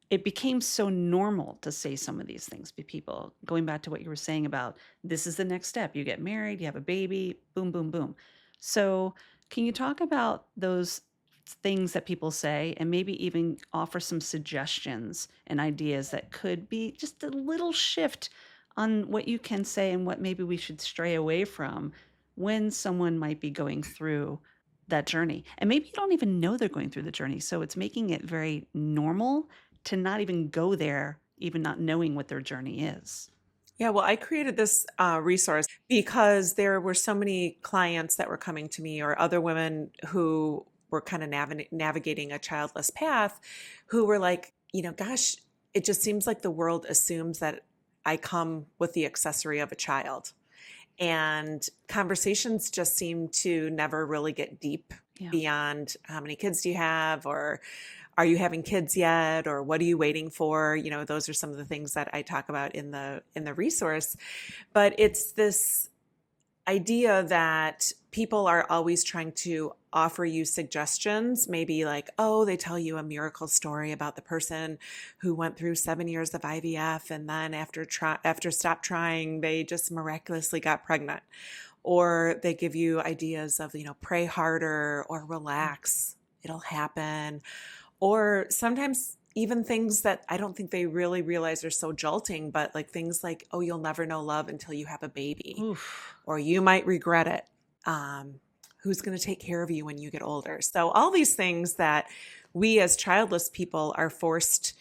it became so normal to say some of these things to people, going back to what you were saying about this is the next step. You get married, you have a baby, boom, boom, boom. So, can you talk about those things that people say and maybe even offer some suggestions and ideas that could be just a little shift on what you can say and what maybe we should stray away from when someone might be going through that journey? And maybe you don't even know they're going through the journey. So, it's making it very normal to not even go there, even not knowing what their journey is. Yeah, well, I created this resource because there were so many clients that were coming to me, or other women who were kind of navigating a childless path, who were like, gosh, it just seems like the world assumes that I come with the accessory of a child. And conversations just seem to never really get deep Yeah. beyond how many kids do you have, or are you having kids yet, or what are you waiting for? Those are some of the things that I talk about in the resource. But it's this idea that people are always trying to offer you suggestions, maybe like, oh, they tell you a miracle story about the person who went through 7 years of IVF, and then after stop trying, they just miraculously got pregnant. Or they give you ideas of, pray harder or relax, it'll happen. Or sometimes even things that I don't think they really realize are so jolting, but like things like, oh, you'll never know love until you have a baby, Oof. or you might regret it. Who's going to take care of you when you get older? So, all these things that we as childless people are forced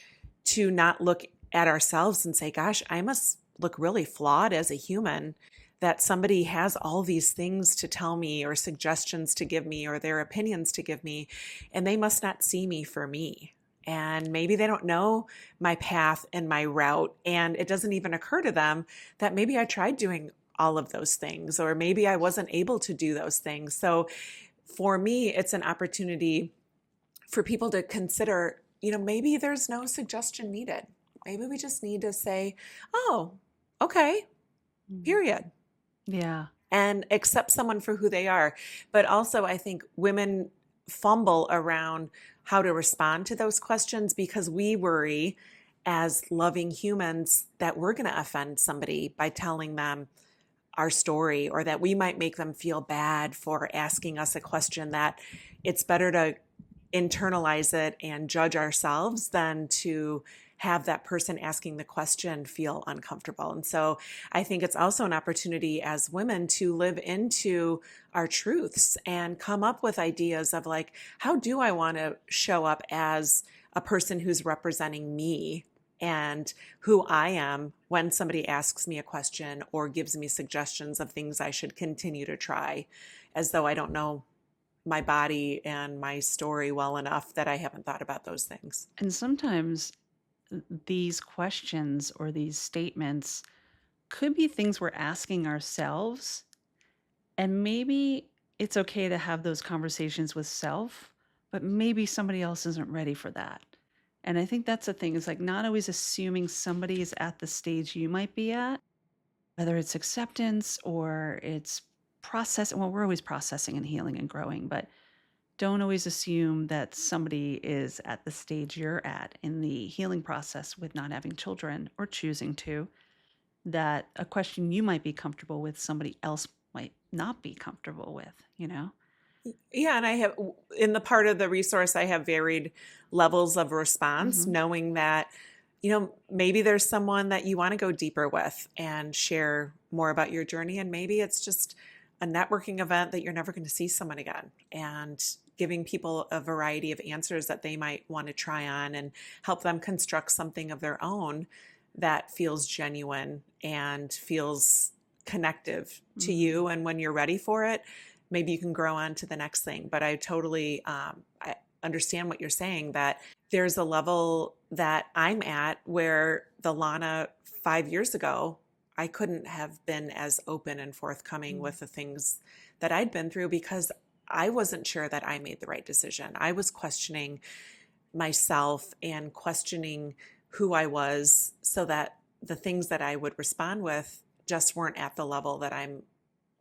to not look at ourselves and say, gosh, I must look really flawed as a human, that somebody has all these things to tell me, or suggestions to give me, or their opinions to give me, and they must not see me for me. And maybe they don't know my path and my route. And it doesn't even occur to them that maybe I tried doing all of those things, or maybe I wasn't able to do those things. So for me, it's an opportunity for people to consider, maybe there's no suggestion needed. Maybe we just need to say, oh, okay, Mm. period, Yeah. and accept someone for who they are. But also, I think women fumble around how to respond to those questions because we worry as loving humans that we're going to offend somebody by telling them our story, or that we might make them feel bad for asking us a question, that it's better to internalize it and judge ourselves than to have that person asking the question feel uncomfortable. And so I think it's also an opportunity as women to live into our truths and come up with ideas of like, how do I want to show up as a person who's representing me and who I am when somebody asks me a question or gives me suggestions of things I should continue to try, as though I don't know my body and my story well enough that I haven't thought about those things. And sometimes these questions or these statements could be things we're asking ourselves. And maybe it's okay to have those conversations with self, but maybe somebody else isn't ready for that. And I think that's the thing, is like not always assuming somebody is at the stage you might be at, whether it's acceptance or it's process. Well, we're always processing and healing and growing, but don't always assume that somebody is at the stage you're at in the healing process with not having children or choosing to, that a question you might be comfortable with, somebody else might not be comfortable with, you know? Yeah, and I have in the part of the resource, I have varied levels of response, Hmm. knowing that, maybe there's someone that you want to go deeper with and share more about your journey. And maybe it's just a networking event that you're never going to see someone again. And giving people a variety of answers that they might want to try on and help them construct something of their own that feels genuine and feels connective to Mm. you. And when you're ready for it, maybe you can grow on to the next thing. But I totally I understand what you're saying, that there's a level that I'm at where the Lana 5 years ago, I couldn't have been as open and forthcoming Mm. with the things that I'd been through because I wasn't sure that I made the right decision. I was questioning myself and questioning who I was, so that the things that I would respond with just weren't at the level that I'm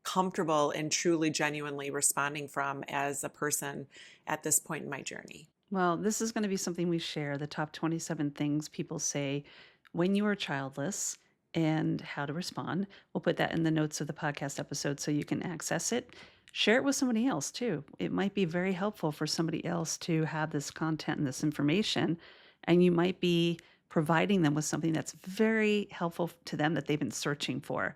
comfortable and truly genuinely responding from as a person at this point in my journey. Well, this is going to be something we share, the top 27 things people say when you are childless and how to respond. We'll put that in the notes of the podcast episode so you can access it. Share it with somebody else too. It might be very helpful for somebody else to have this content and this information, and you might be providing them with something that's very helpful to them that they've been searching for.